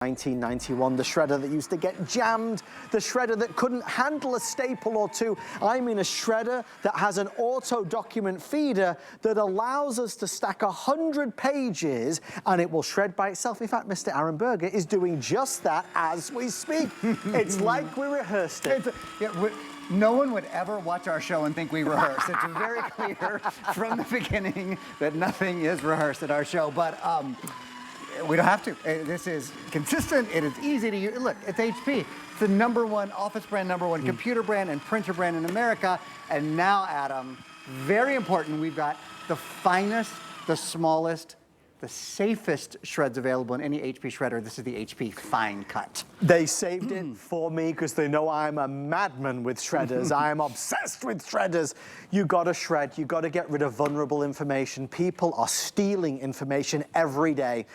1991, the shredder that used to get jammed, the shredder that couldn't handle a staple or two. I mean a shredder that has an auto document feeder that allows us to stack 100 pages and it will shred by itself. In fact, Mr. Aaron Berger is doing just that as we speak. It's like we rehearsed it. No one would ever watch our show and think we rehearse. It's very clear from the beginning that nothing is rehearsed at our show, but we don't have to. This is consistent. It is easy to use. Look, it's HP. It's the #1 office brand, #1 computer brand and printer brand in America. And now, Adam, very important, we've got the finest, the smallest, the safest shreds available in any HP shredder. This is the HP Finecut. They saved it for me because they know I'm a madman with shredders. I am obsessed with shredders. You gotta shred, you gotta get rid of vulnerable information. People are stealing information every day.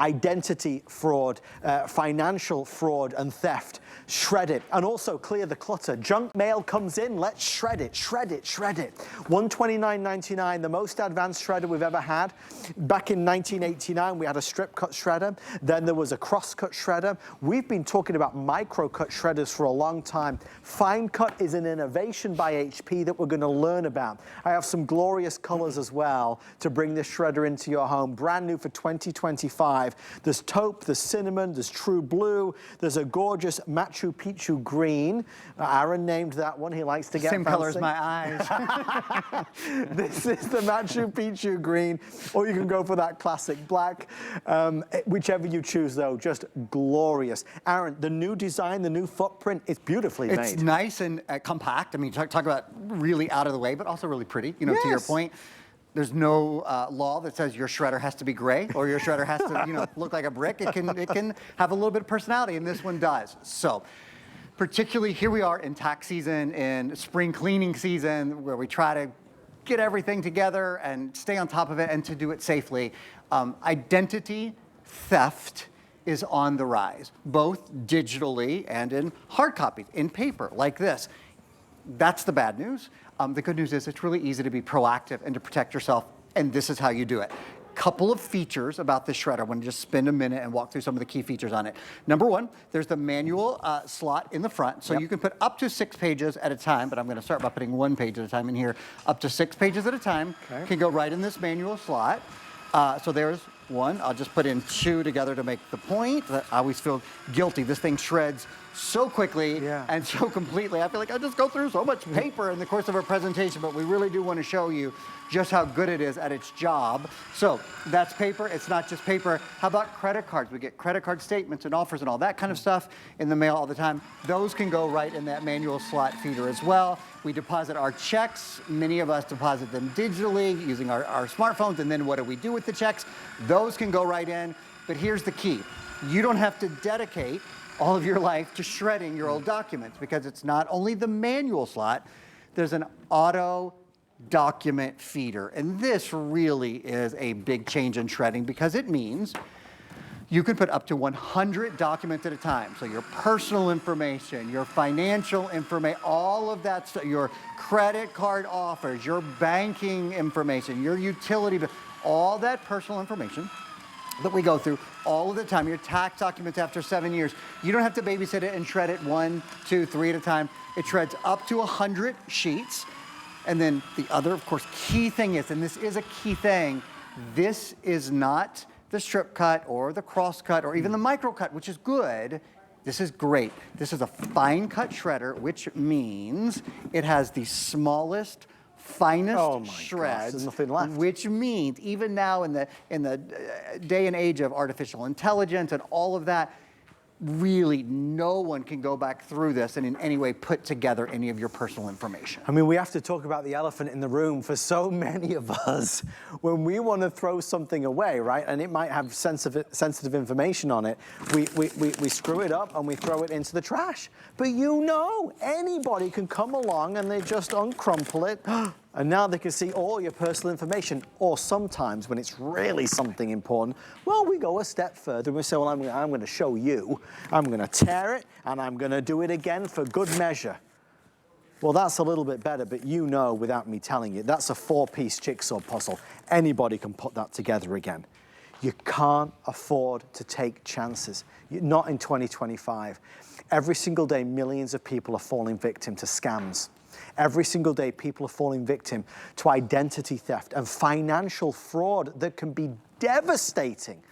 Identity fraud, financial fraud and theft. Shred it, and also clear the clutter. Junk mail comes in, let's shred it, shred it, shred it. $129.99, the most advanced shredder we've ever had. Back in 1989, we had a strip cut shredder. Then there was a cross cut shredder. We've been talking about micro cut shredders for a long time. Fine cut is an innovation by HP that we're gonna learn about. I have some glorious colors as well to bring this shredder into your home. Brand new for 2025. There's taupe, there's cinnamon, there's true blue, there's a gorgeous Machu Picchu green. Aaron named that one. He likes to get same fancy. color as my eyes. This is the Machu Picchu green, or you can go for that classic black. Whichever you choose, though, just glorious. Aaron, the new design, the new footprint, it's beautifully made. It's nice and compact. I mean, talk about really out of the way, but also really pretty. You know, Yes. to your point. There's no law that says your shredder has to be gray or your shredder has to, you know, look like a brick. It can have a little bit of personality, and this one does. So, particularly here we are in tax season, in spring cleaning season, where we try to get everything together and stay on top of it and to do it safely. Identity theft is on the rise, both digitally and in hard copies, in paper, like this. That's the bad news. The good news is it's really easy to be proactive and to protect yourself, and this is how you do it. Couple of features about this shredder. I want to just spend a minute and walk through some of the key features on it. #1, there's the manual slot in the front, so you can put up to 6 pages at a time, but I'm going to start by putting 1 page at a time in here. Up to 6 pages at a time can go right in this manual slot. So there's 1. I'll just put in 2 together to make the point. I always feel guilty. This thing shreds so quickly and so completely. I feel like I just go through so much paper in the course of our presentation, but we really do want to show you just how good it is at its job. So that's paper. It's not just paper. How about credit cards? We get credit card statements and offers and all that kind of stuff in the mail all the time. Those can go right in that manual slot feeder as well. We deposit our checks. Many of us deposit them digitally using our smartphones, and then what do we do with the checks? Those can go right in, but here's the key. You don't have to dedicate all of your life to shredding your old documents, because it's not only the manual slot, there's an auto document feeder. And this really is a big change in shredding, because it means you can put up to 100 documents at a time. So your personal information, your financial information, all of that stuff, your credit card offers, your banking information, your utility bill, all that personal information that we go through all of the time, your tax documents after 7 years. You don't have to babysit it and shred it 1, 2, 3 at a time. It shreds up to 100 sheets. And then the other, of course, key thing is, and this is a key thing, this is not the strip cut or the cross cut or even the micro cut, which is good. This is great. This is a fine cut shredder, which means it has the smallest, finest shreds, there's nothing left. which means even now in the day and age of artificial intelligence and all of that, really no one can go back through this and in any way put together any of your personal information. I mean, we have to talk about the elephant in the room. For so many of us, when we want to throw something away, right, and it might have sensitive information on it, we screw it up and we throw it into the trash. But you know, anybody can come along and they just uncrumple it, and now they can see all your personal information. Or sometimes when it's really something important, well, we go a step further and we say, well, I'm going to show you. I'm going to tear it and I'm going to do it again for good measure. Well, that's a little bit better, but you know, without me telling you, that's a 4-piece jigsaw puzzle. Anybody can put that together again. You can't afford to take chances. Not in 2025. Every single day, millions of people are falling victim to scams. Every single day, people are falling victim to identity theft and financial fraud that can be devastating.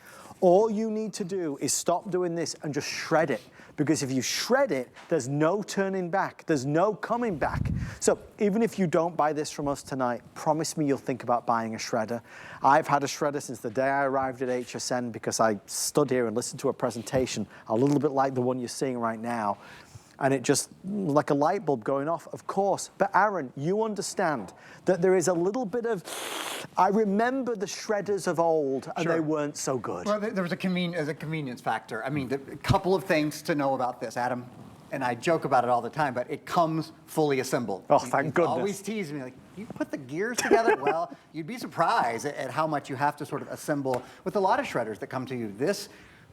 All you need to do is stop doing this and just shred it. Because if you shred it, there's no turning back. There's no coming back. So even if you don't buy this from us tonight, promise me you'll think about buying a shredder. I've had a shredder since the day I arrived at HSN because I stood here and listened to a presentation, a little bit like the one you're seeing right now. And it just, like a light bulb going off, of course. But Aaron, you understand that there is a little bit of, I remember the shredders of old, and they weren't so good. Well, there was a convenience factor. I mean, a couple of things to know about this, Adam, and I joke about it all the time, but it comes fully assembled. Oh, thank goodness. Always tease me, like, you put the gears together? Well, you'd be surprised at how much you have to sort of assemble with a lot of shredders that come to you. This,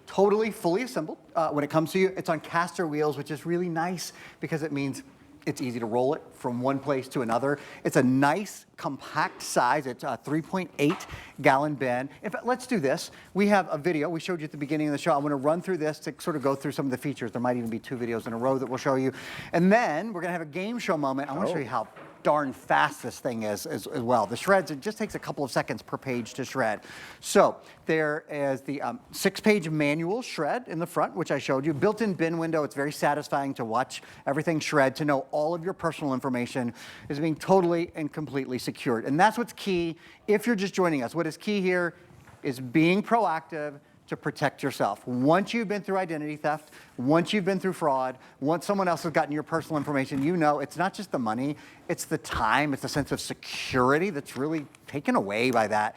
totally fully assembled. When it comes to you, it's on caster wheels, which is really nice because it means it's easy to roll it from one place to another. It's a nice, compact size. It's a 3.8-gallon bin. In fact, let's do this. We have a video we showed you at the beginning of the show. I'm going to run through this to sort of go through some of the features. There might even be 2 videos in a row that we'll show you. And then we're going to have a game show moment. I want to show you how darn fast this thing is as well. The shreds, it just takes a couple of seconds per page to shred. So there is the 6-page manual shred in the front, which I showed you. Built-in bin window. It's very satisfying to watch everything shred, to know all of your personal information is being totally and completely secured. And that's what's key if you're just joining us. What is key here is being proactive to protect yourself. Once you've been through identity theft, once you've been through fraud, once someone else has gotten your personal information, you know it's not just the money, it's the time, it's the sense of security that's really taken away by that.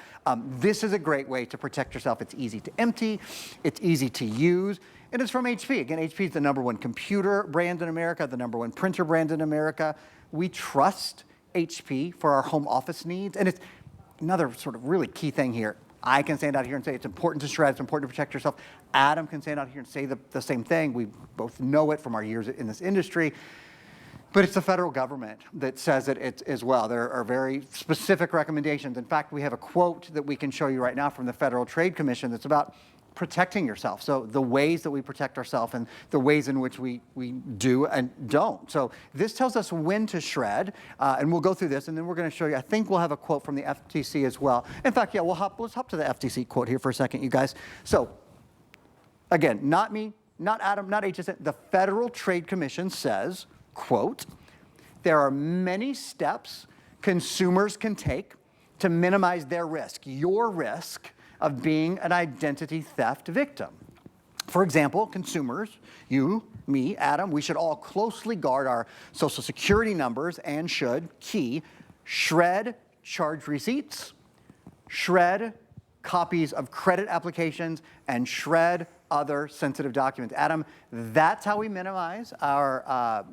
This is a great way to protect yourself. It's easy to empty, it's easy to use, and it's from HP. Again, HP is the #1 computer brand in America, the #1 printer brand in America. We trust HP for our home office needs, and it's another sort of really key thing here. I can stand out here and say it's important to shred, it's important to protect yourself. Adam can stand out here and say the same thing. We both know it from our years in this industry. But it's the federal government that says it as well. There are very specific recommendations. In fact, we have a quote that we can show you right now from the Federal Trade Commission that's about protecting yourself. So the ways that we protect ourselves and the ways in which we do and don't. So this tells us when to shred, and we'll go through this, and then we're going to show you, I think we'll have a quote from the FTC as well. In fact, yeah, let's hop to the FTC quote here for a second, you guys. So again, not me, not Adam, not HSN. The Federal Trade Commission says, quote, there are many steps consumers can take to minimize their risk, your risk, of being an identity theft victim. For example, consumers, you, me, Adam, we should all closely guard our social security numbers and should, key, shred charge receipts, shred copies of credit applications, and shred other sensitive documents. Adam, that's how we minimize our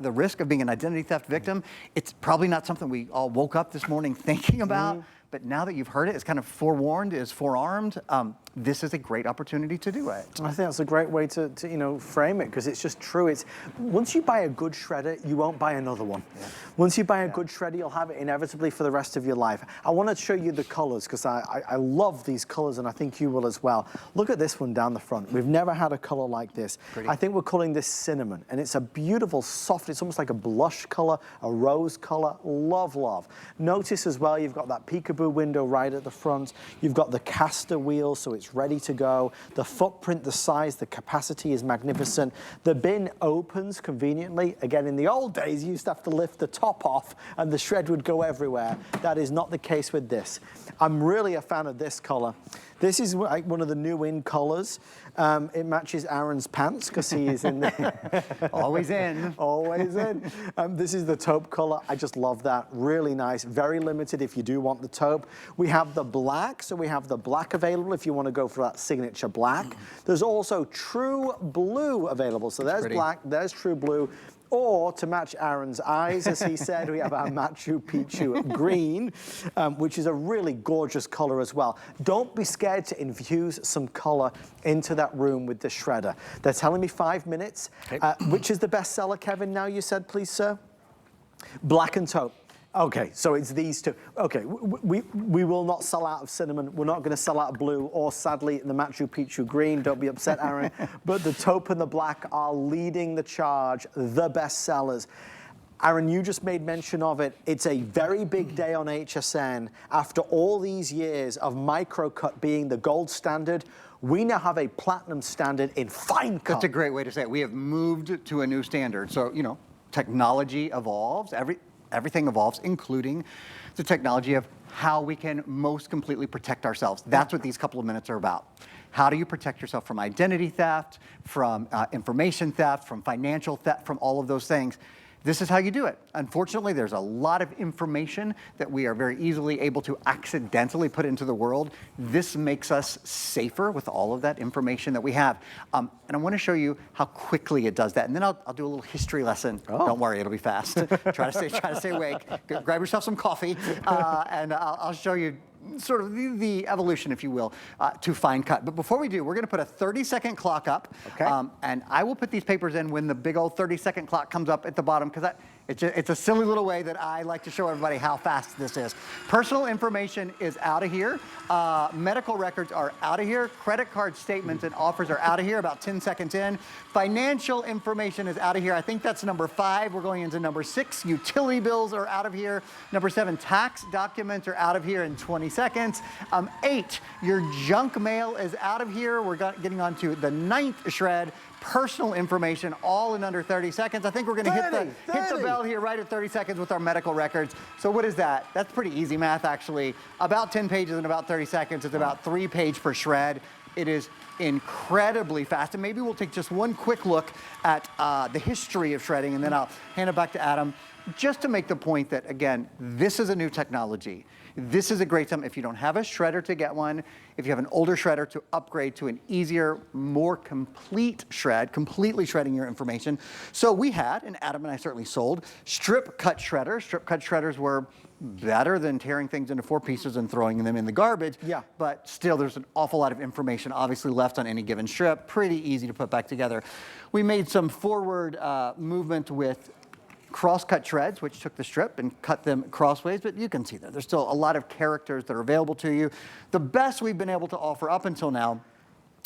the risk of being an identity theft victim. It's probably not something we all woke up this morning thinking about. But now that you've heard it, it's kind of forewarned is forearmed. This is a great opportunity to do it. I think that's a great way to frame it, because it's just true. It's once you buy a good shredder, you won't buy another one. Yeah. Once you buy a good shredder, you'll have it inevitably for the rest of your life. I want to show you the colors, because I love these colors, and I think you will as well. Look at this one down the front. We've never had a color like this. Pretty. I think we're calling this cinnamon, and it's a beautiful, soft, it's almost like a blush color, a rose color. Love, love. Notice as well, you've got that peekaboo window right at the front. You've got the caster wheel, so it's ready to go. The footprint, the size, the capacity is magnificent. The bin opens conveniently. Again, in the old days, you used to have to lift the top off and the shred would go everywhere. That is not the case with this. I'm really a fan of this color. This is one of the new in colors. It matches Aaron's pants because he is in there. Always in. Always in. This is the taupe color. I just love that. Really nice. Very limited if you do want the taupe. We have the black, so we have the black available if you want to go for that signature black. There's also true blue available. So there's black, there's true blue. Or to match Aaron's eyes, as he said, we have our Machu Picchu green, which is a really gorgeous color as well. Don't be scared to infuse some color into that room with the shredder. They're telling me 5 minutes. Okay. Which is the best seller, Kevin, now you said, please, sir? Black and taupe. Okay, so it's these two. Okay, we will not sell out of cinnamon. We're not going to sell out of blue or, sadly, the Machu Picchu green. Don't be upset, Aaron. But the taupe and the black are leading the charge, the best sellers. Aaron, you just made mention of it. It's a very big day on HSN. After all these years of microcut being the gold standard, we now have a platinum standard in fine cut. That's a great way to say it. We have moved to a new standard. So, you know, technology evolves. Everything evolves, including the technology of how we can most completely protect ourselves. That's what these couple of minutes are about. How do you protect yourself from identity theft, from information theft, from financial theft, from all of those things? This is how you do it. Unfortunately, there's a lot of information that we are very easily able to accidentally put into the world. This makes us safer with all of that information that we have. And I want to show you how quickly it does that. And then I'll do a little history lesson. Oh. Don't worry, it'll be fast. Try to stay awake. Grab yourself some coffee, and I'll show you sort of the evolution, if you will, to fine cut. But before we do, we're going to put a 30-second clock up. Okay. And I will put these papers in when the big old 30-second clock comes up at the bottom, because it's a silly little way that I like to show everybody how fast this is. Personal information is out of here. Medical records are out of here. Credit card statements and offers are out of here, about 10 seconds in. Financial information is out of here. I think that's number 5. We're going into number 6. Utility bills are out of here. Number 7, tax documents are out of here in 20 seconds. 8, your junk mail is out of here. We're getting on to the 9th shred. Personal information, all in under 30 seconds. I think we're going to hit the bell here right at 30 seconds with our medical records. So what is that? That's pretty easy math, actually. About 10 pages in about 30 seconds. It's about 3 pages per shred. It is incredibly fast. And maybe we'll take just one quick look at the history of shredding, and then I'll hand it back to Adam, just to make the point that, again, this is a new technology. This is a great time if you don't have a shredder to get one, if you have an older shredder to upgrade to an easier, more complete shred, completely shredding your information. So we had, and Adam and I certainly sold, strip cut shredders. Strip cut shredders were better than tearing things into 4 pieces and throwing them in the garbage. Yeah. But still, there's an awful lot of information obviously left on any given strip. Pretty easy to put back together. We made some forward movement with cross-cut shreds, which took the strip and cut them crossways, but you can see that there's still a lot of characters that are available to you. The best we've been able to offer up until now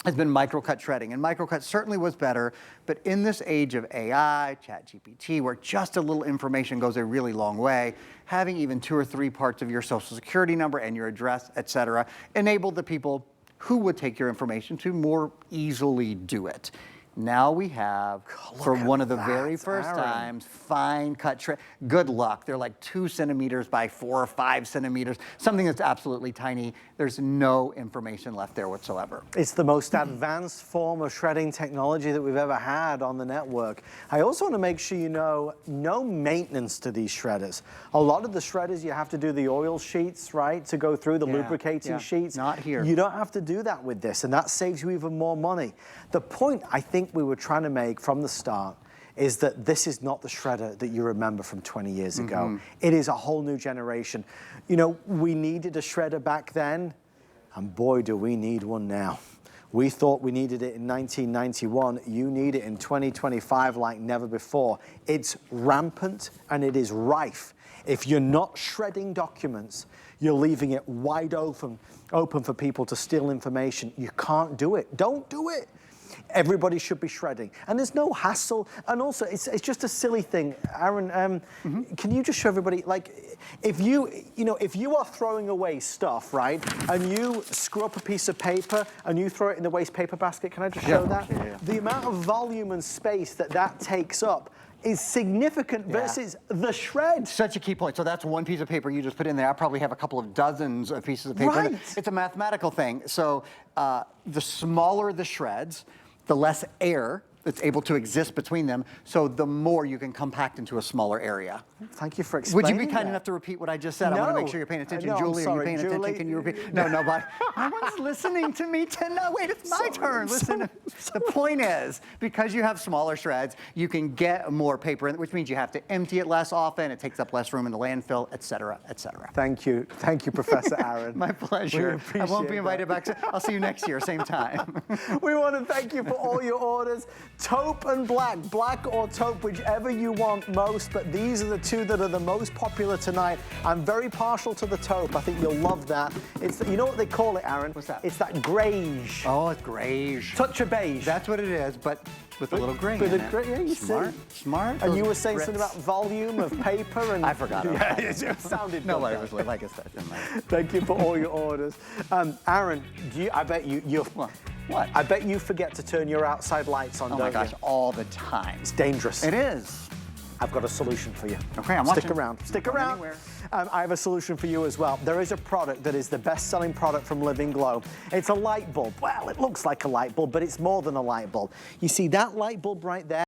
has been microcut shredding, and microcut certainly was better, but in this age of AI, ChatGPT, where just a little information goes a really long way, having even 2 or 3 parts of your social security number and your address, etc., enabled the people who would take your information to more easily do it. Now we have, for one of the very first times, fine cut shred. Good luck. They're like 2 centimeters by 4 or 5 centimeters, something that's absolutely tiny. There's no information left there whatsoever. It's the most advanced form of shredding technology that we've ever had on the network. I also want to make sure you know, no maintenance to these shredders. A lot of the shredders, you have to do the oil sheets, right, to go through the lubricating sheets. Not here. You don't have to do that with this, and that saves you even more money. The point, I think, we were trying to make from the start is that this is not the shredder that you remember from 20 years ago. It is a whole new generation. You know, we needed a shredder back then, and boy, do we need one now. We thought we needed it in 1991. You need it in 2025 like never before. It's rampant and it is rife. If you're not shredding documents, you're leaving it wide open for people to steal information. You can't do it. Don't do it. Everybody should be shredding, and there's no hassle. And also, it's just a silly thing. Aaron, can you just show everybody, like, if you are throwing away stuff, right, and you screw up a piece of paper and you throw it in the waste paper basket, can I just show that? Yeah. The amount of volume and space that takes up is significant versus the shred. Such a key point. So that's one piece of paper you just put in there. I probably have a couple of dozens of pieces of paper. Right. It's a mathematical thing. So the smaller the shreds, the less air that's able to exist between them, so the more you can compact into a smaller area. Thank you for explaining. Would you be kind enough to repeat what I just said? No. I want to make sure you're paying attention. No, Julie, I'm sorry, are you paying attention? Can you repeat? No, nobody. No one's listening to me. No, wait, it's my turn. Listen, the point is, because you have smaller shreds, you can get more paper, which means you have to empty it less often. It takes up less room in the landfill, et cetera, et cetera. Thank you, Professor Aaron. My pleasure. I won't be invited back. I'll see you next year, same time. We want to thank you for all your orders. Taupe and black, black or taupe, whichever you want most, but these are the two that are the most popular tonight. I'm very partial to the taupe. I think you'll love that. It's you know what they call it, Aaron? What's that? It's that greige. Oh, it's greige. Touch of beige. That's what it is, but with a little gray With in a it. gray, yeah, you Smart, see. smart. And those you were saying Brits. something about volume of paper and... I forgot. Yeah, it sounded No, good. it was like I said. In my... Thank you for all your orders. Aaron, I bet you... What? I bet you forget to turn your outside lights on, Oh don't my gosh, you? all the time. It's dangerous. It is. I've got a solution for you. Okay, I'm Stick watching. around. Stick Don't go around. anywhere. I have a solution for you as well. There is a product that is the best-selling product from Living Glow. It's a light bulb. Well, it looks like a light bulb, but it's more than a light bulb. You see that light bulb right there?